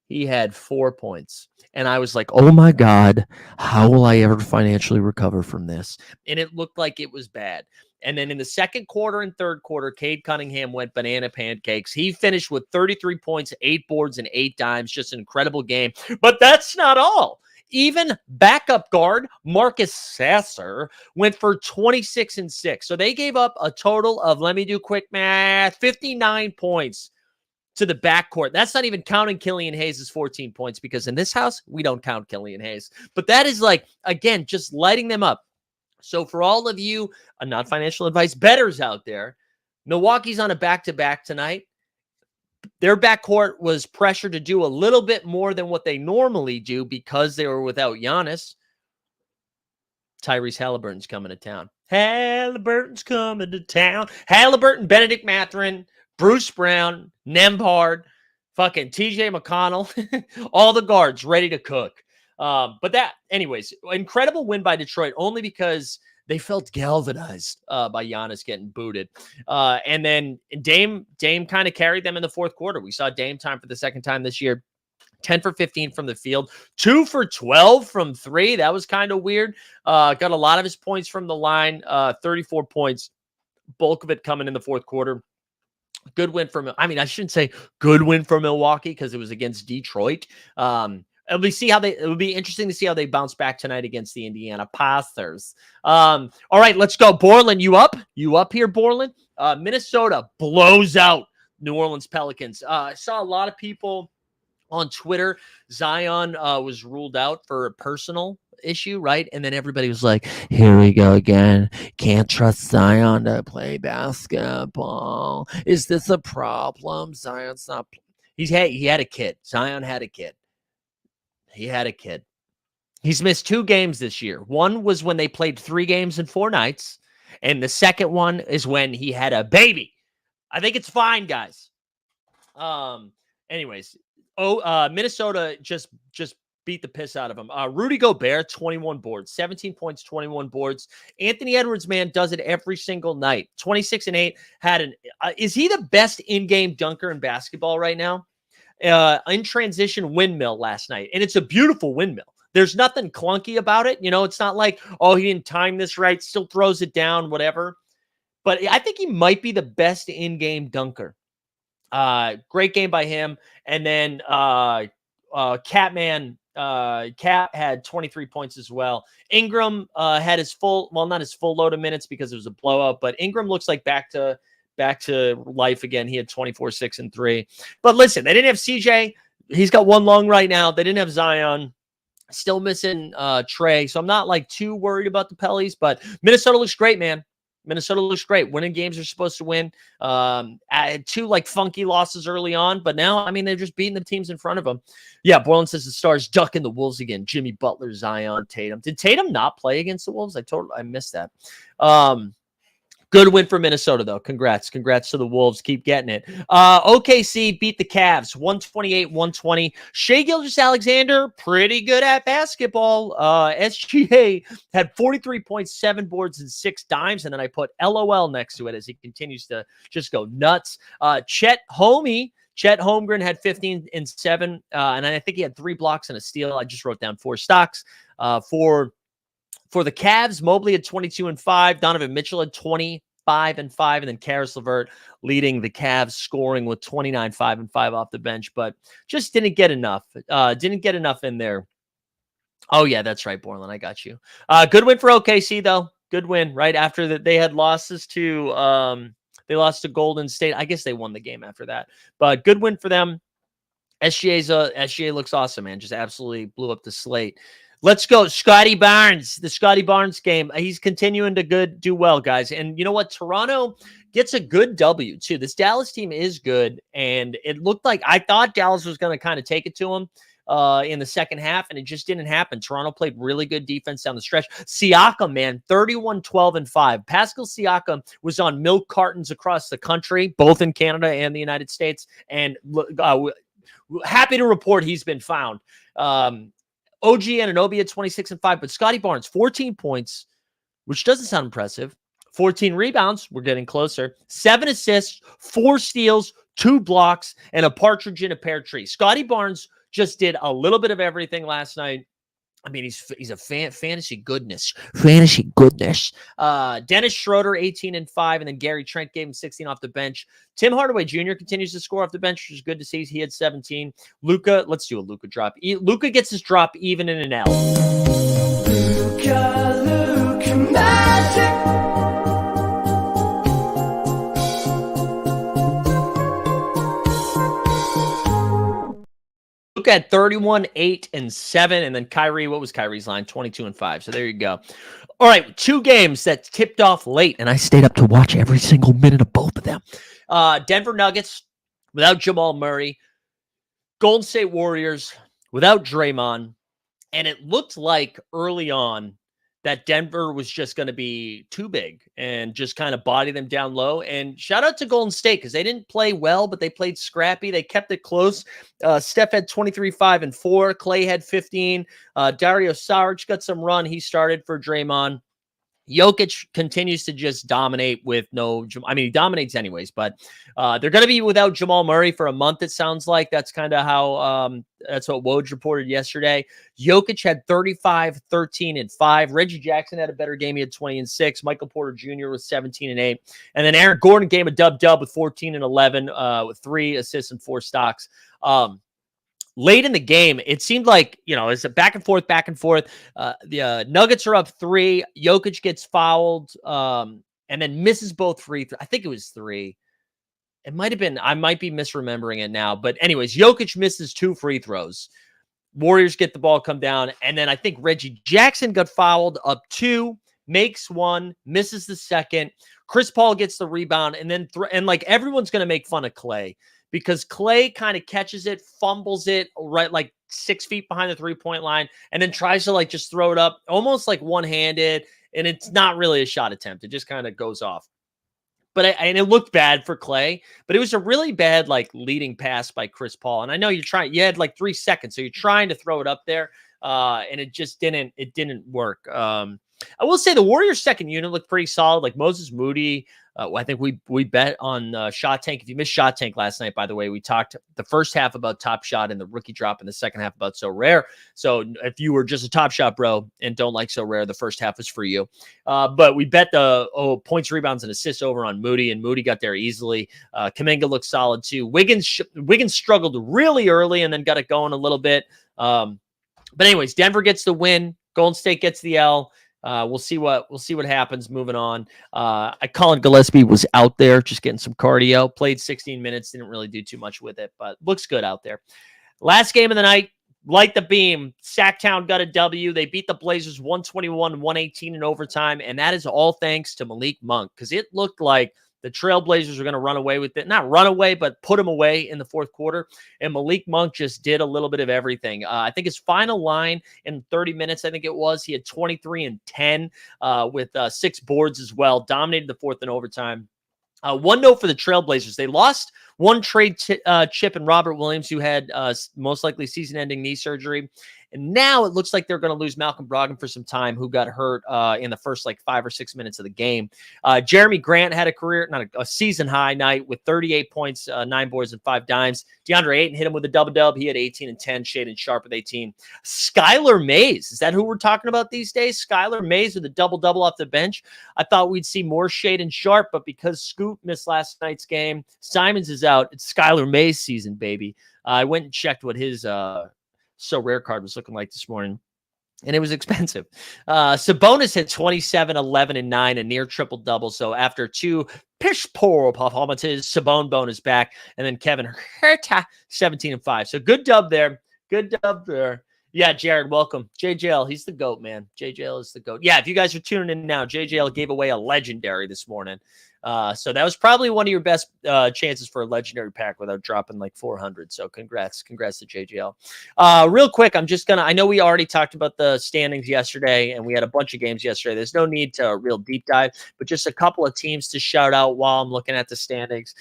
S2: he had 4 points. And I was like, oh my God, how will I ever financially recover from this? And it looked like it was bad. And then in the second quarter and third quarter, Cade Cunningham went banana pancakes. He finished with 33 points, 8 boards, and 8 dimes. Just an incredible game. But that's not all. Even backup guard Marcus Sasser went for 26 and 6. So they gave up a total of, let me do quick math, 59 points to the backcourt. That's not even counting Killian Hayes' 14 points because in this house, we don't count Killian Hayes. But that is again, just lighting them up. So for all of you, not financial advice, bettors out there, Milwaukee's on a back-to-back tonight. Their backcourt was pressured to do a little bit more than what they normally do because they were without Giannis. Tyrese Halliburton's coming to town. Halliburton, Benedict Mathurin, Bruce Brown, Nembhard, fucking TJ McConnell, all the guards ready to cook. Anyways, incredible win by Detroit only because they felt galvanized by Giannis getting booted. And then Dame kind of carried them in the fourth quarter. We saw Dame time for the second time this year. 10 for 15 from the field, 2 for 12 from 3. That was kind of weird. Got a lot of his points from the line, 34 points, bulk of it coming in the fourth quarter. Good win for I shouldn't say good win for Milwaukee because it was against Detroit. It would be interesting to see how they bounce back tonight against the Indiana Pacers. All right, let's go. Borland, you up? You up here, Borland? Minnesota blows out New Orleans Pelicans. I saw a lot of people on Twitter. Zion was ruled out for a personal issue, right? And then everybody was like, here we go again. Can't trust Zion to play basketball. Is this a problem? Zion's not. He had a kid. Zion had a kid. He had a kid. He's missed 2 games this year. One was when they played 3 games in 4 nights, and the second one is when he had a baby. I think it's fine, guys. Anyways, Minnesota just beat the piss out of him. Rudy Gobert, 21 boards, 17 points, 21 boards. Anthony Edwards, man, does it every single night. 26 and 8. Is he the best in-game dunker in basketball right now? In transition windmill last night, and it's a beautiful windmill. There's nothing clunky about it. It's not like, oh, he didn't time this right, still throws it down, whatever. But I think he might be the best in-game dunker. Great game by him. And then Catman, Cat had 23 points as well. Ingram had his not his full load of minutes because it was a blowout, but Ingram looks like back to life again. He had 24, 6, and 3. But listen, they didn't have CJ. He's got one lung right now. They didn't have Zion. Still missing Trey. So I'm not like too worried about the Pellies, but Minnesota looks great, man. Minnesota looks great. Winning games are supposed to win. Had 2 like funky losses early on, but now, I mean, they're just beating the teams in front of them. Yeah, Borland says the Stars ducking the Wolves again. Jimmy Butler, Zion, Tatum. Did Tatum not play against the Wolves? I missed that. Good win for Minnesota, though. Congrats to the Wolves. Keep getting it. OKC beat the Cavs 128-120. Shai Gilgeous-Alexander, pretty good at basketball. SGA had 43 points, 7 boards, and 6 dimes. And then I put LOL next to it as he continues to just go nuts. Chet Holmgren had 15 and 7. And I think he had 3 blocks and a steal. I just wrote down 4 stocks. For the Cavs, Mobley had 22 and 5. Donovan Mitchell had 25 and 5. And then Karis LeVert leading the Cavs, scoring with 29, 5 and 5 off the bench, but just didn't get enough. Didn't get enough in there. Oh, yeah, that's right, Borland. I got you. Good win for OKC, though. Good win, right? After that, they had losses to they lost to Golden State. I guess they won the game after that. But good win for them. SGA looks awesome, man. Just absolutely blew up the slate. Let's go. Scotty Barnes, the Scotty Barnes game. He's continuing to do well, guys. And you know what? Toronto gets a good W, too. This Dallas team is good. And it looked like I thought Dallas was going to kind of take it to him in the second half, and it just didn't happen. Toronto played really good defense down the stretch. Siakam, man, 31, 12, and 5. Pascal Siakam was on milk cartons across the country, both in Canada and the United States. And happy to report he's been found. OG Anunoby at 26 and 5, but Scotty Barnes, 14 points, which doesn't sound impressive. 14 rebounds, we're getting closer. 7 assists, 4 steals, 2 blocks, and a partridge in a pear tree. Scotty Barnes just did a little bit of everything last night. I mean, he's a fantasy goodness. Fantasy goodness. Dennis Schroeder, 18 and 5, and then Gary Trent gave him 16 off the bench. Tim Hardaway Jr. continues to score off the bench, which is good to see. He had 17. Luka, let's do a Luka drop. Luka gets his drop even in an L.
S4: Luka magic.
S2: Luka had 31, 8, and 7. And then Kyrie, what was Kyrie's line? 22 and 5. So there you go. All right, 2 games that tipped off late, and I stayed up to watch every single minute of both of them. Denver Nuggets without Jamal Murray. Golden State Warriors without Draymond. And it looked like early on that Denver was just going to be too big and just kind of body them down low. And shout out to Golden State because they didn't play well, but they played scrappy. They kept it close. Steph had 23, 5, and 4. Clay had 15. Dario Saric got some run. He started for Draymond. Jokic continues to just dominate with he dominates anyways, but they're going to be without Jamal Murray for a month, it sounds like. That's kind of how, that's what Woj reported yesterday. Jokic had 35, 13, and 5. Reggie Jackson had a better game. He had 20 and 6. Michael Porter Jr. was 17 and 8. And then Aaron Gordon gave a dub with 14 and 11 with 3 assists and 4 stocks. Late in the game, it seemed like, it's a back and forth. The Nuggets are up 3. Jokic gets fouled and then misses both free throws. I think it was 3. It might have been. I might be misremembering it now. But anyways, Jokic misses 2 free throws. Warriors get the ball, come down. And then I think Reggie Jackson got fouled up 2, makes 1, misses the second. Chris Paul gets the rebound. And then everyone's going to make fun of Clay because Clay kind of catches it, fumbles it right like 6 feet behind the 3-point line, and then tries to like just throw it up almost like one-handed, and it's not really a shot attempt. It just kind of goes off. But and it looked bad for Clay, but it was a really bad like leading pass by Chris Paul. And I know you had like 3 seconds, so you're trying to throw it up there, and it just didn't work. I will say the Warriors' second unit looked pretty solid. Like Moses Moody, I think we bet on Shot Tank. If you missed Shot Tank last night, by the way, we talked the first half about Top Shot and the rookie drop, and the second half about So Rare. So if you were just a Top Shot bro and don't like So Rare, the first half was for you. But we bet the points, rebounds, and assists over on Moody, and Moody got there easily. Kuminga looked solid too. Wiggins struggled really early and then got it going a little bit. But anyways, Denver gets the win. Golden State gets the L. We'll see what happens moving on. Colin Gillespie was out there just getting some cardio, played 16 minutes, didn't really do too much with it, but looks good out there. Last game of the night, light the beam. Sacktown got a W. They beat the Blazers 121-118 in overtime, and that is all thanks to Malik Monk, because it looked like the Trailblazers were going to run away with it. Not run away, but put them away in the fourth quarter. And Malik Monk just did a little bit of everything. I think his final line in 30 minutes, I think it was, he had 23 and 10 with 6 boards as well. Dominated the fourth in overtime. One note for the Trailblazers. They lost one trade chip and Robert Williams, who had most likely season-ending knee surgery. And now it looks like they're going to lose Malcolm Brogdon for some time, who got hurt in the first like 5 or 6 minutes of the game. Jeremy Grant had a season-high night with 38 points, 9 boards, and 5 dimes. DeAndre Ayton hit him with a double-dub. He had 18 and 10. Shaedon Sharpe with 18. Skylar Mays, is that who we're talking about these days? Skylar Mays with a double-double off the bench. I thought we'd see more Shaedon Sharpe, but because Scoot missed last night's game, Simons is out. It's Skylar Mays' season, baby. I went and checked what his So Rare card was looking like this morning, and it was expensive. Sabonis hit 27, 11, and 9, a near triple-double. So after 2 piss-poor performances, Sabon is back, and then Kevin Huerter, 17 and 5. So good dub there. Good dub there. Yeah, Jared, welcome. JJL, he's the GOAT, man. JJL is the GOAT. Yeah, if you guys are tuning in now, JJL gave away a legendary this morning. So that was probably one of your best chances for a legendary pack without dropping like 400. So congrats to JJL. Real quick, I know we already talked about the standings yesterday, and we had a bunch of games yesterday. There's no need to real deep dive, but just a couple of teams to shout out while I'm looking at the standings.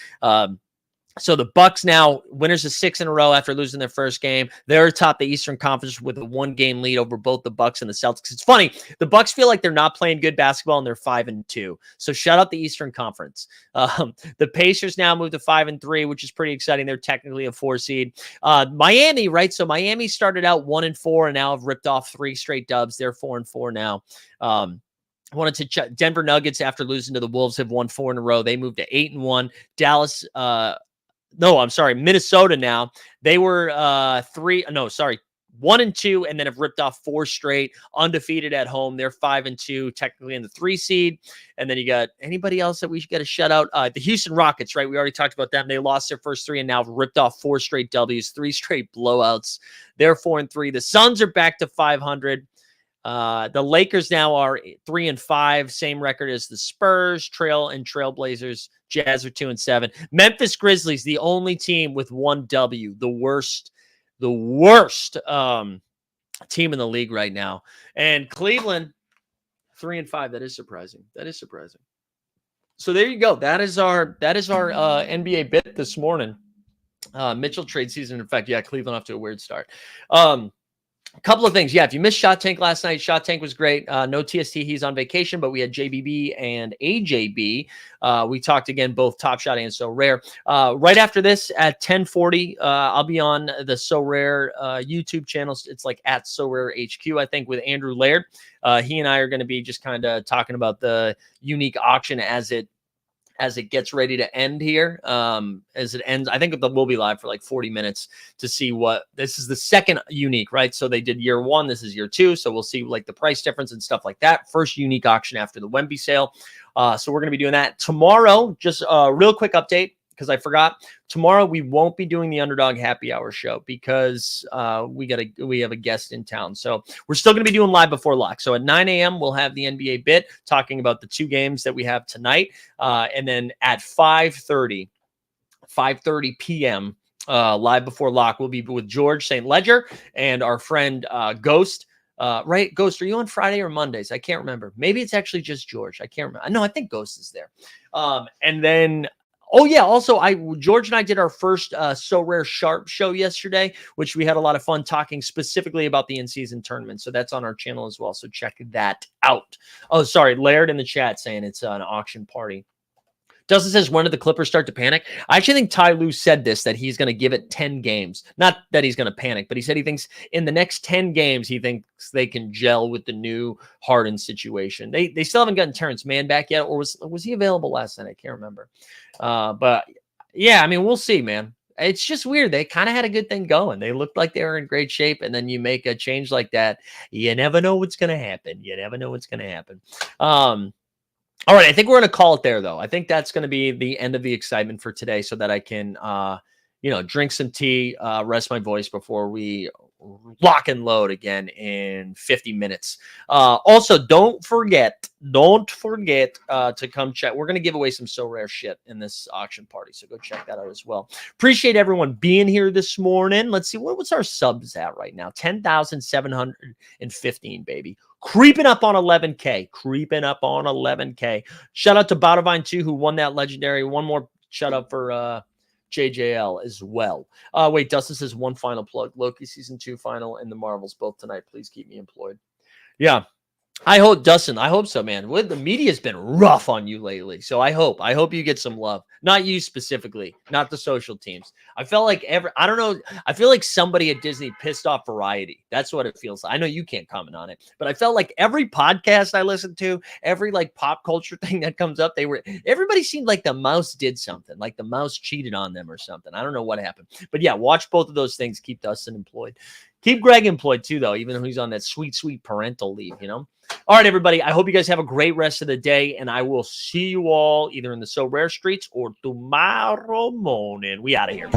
S2: So the Bucks now winners of 6 in a row after losing their first game. They're atop the Eastern Conference with a 1-game lead over both the Bucks and the Celtics. It's funny. The Bucks feel like they're not playing good basketball, and they're 5-2. So shout out the Eastern Conference. The Pacers now moved to 5-3, which is pretty exciting. They're technically a 4 seed. Miami, right? So Miami started out 1-4 and now have ripped off 3 straight dubs. They're 4-4 now. I wanted to check. Denver Nuggets, after losing to the Wolves, have won 4 in a row. They moved to 8-1. Dallas, Minnesota now. They were 1-2, and then have ripped off 4 straight, undefeated at home. They're 5-2, technically in the 3 seed. And then you got anybody else that we should get a shout out? The Houston Rockets, right? We already talked about them. They lost their first 3 and now have ripped off 4 straight W's, 3 straight blowouts. They're 4-3. The Suns are back to 500. The Lakers now are 3-5, same record as the Spurs, Trailblazers. Jazz are 2-7. Memphis Grizzlies, the only team with 1 W, the worst team in the league right now. And Cleveland, 3-5. That is surprising. So there you go. That is our NBA bit this morning. Mitchell trade season. In fact, yeah, Cleveland off to a weird start. A couple of things. Yeah, if you missed Shot Tank last night, Shot Tank was great. No TST, he's on vacation, but we had JBB and AJB. We talked again, both Top Shot and So Rare. Right after this at 10:40, I'll be on the So Rare YouTube channel. It's like at So Rare HQ, I think, with Andrew Laird. He and I are going to be just kind of talking about the unique auction as it gets ready to end here. As it ends, I think we'll be live for like 40 minutes to see what this is the second unique, right? So they did year 1, this is year 2. So we'll see like the price difference and stuff like that. First unique auction after the Wemby sale. So we're going to be doing that tomorrow. Just a real quick update, because I forgot. Tomorrow we won't be doing the Underdog Happy Hour show because we have a guest in town. So we're still going to be doing live before lock. So at 9 a.m. we'll have the NBA bit talking about the 2 games that we have tonight. And then at 5:30 5:30 p.m. Live before lock. We'll be with George St. Ledger and our friend Ghost. Right, Ghost, are you on Friday or Mondays? I can't remember. Maybe it's actually just George. I can't remember. No, I think Ghost is there. And then, oh yeah, also George and I did our first So Rare Sharp show yesterday, which we had a lot of fun talking specifically about the in-season tournament. So that's on our channel as well. So check that out. Oh, sorry, Laird in the chat saying it's an auction party. Dustin says, when did the Clippers start to panic? I actually think Ty Lue said this, that he's going to give it 10 games. Not that he's going to panic, but he said he thinks in the next 10 games, he thinks they can gel with the new Harden situation. They still haven't gotten Terrence Mann back yet, or was he available last night? I can't remember. But yeah, I mean, we'll see, man. It's just weird. They kind of had a good thing going. They looked like they were in great shape, and then you make a change like that. You never know what's going to happen. You never know what's going to happen. All right, I think we're going to call it there, though. I think that's going to be the end of the excitement for today so that I can, drink some tea, rest my voice before we lock and load again in 50 minutes. Also, don't forget to come check. We're going to give away some So Rare shit in this auction party, so go check that out as well. Appreciate everyone being here this morning. Let's see, what's our subs at right now? 10,715, baby. Creeping up on 11K. Shout out to Botavine, too, who won that legendary. One more shout out for JJL as well. Wait, Dustin says one final plug. Loki Season 2 final and the Marvels both tonight. Please keep me employed. Yeah. I hope, Dustin, I hope so, man. The media's been rough on you lately. So I hope you get some love. Not you specifically, not the social teams. I felt like I don't know. I feel like somebody at Disney pissed off Variety. That's what it feels like. I know you can't comment on it, but I felt like every podcast I listened to, every like pop culture thing that comes up, everybody seemed like the mouse did something, like the mouse cheated on them or something. I don't know what happened, but yeah, watch both of those things. Keep Dustin employed. Keep Greg employed too, though, even though he's on that sweet, sweet parental leave, All right, everybody. I hope you guys have a great rest of the day, and I will see you all either in the So Rare streets or tomorrow morning. We out of here.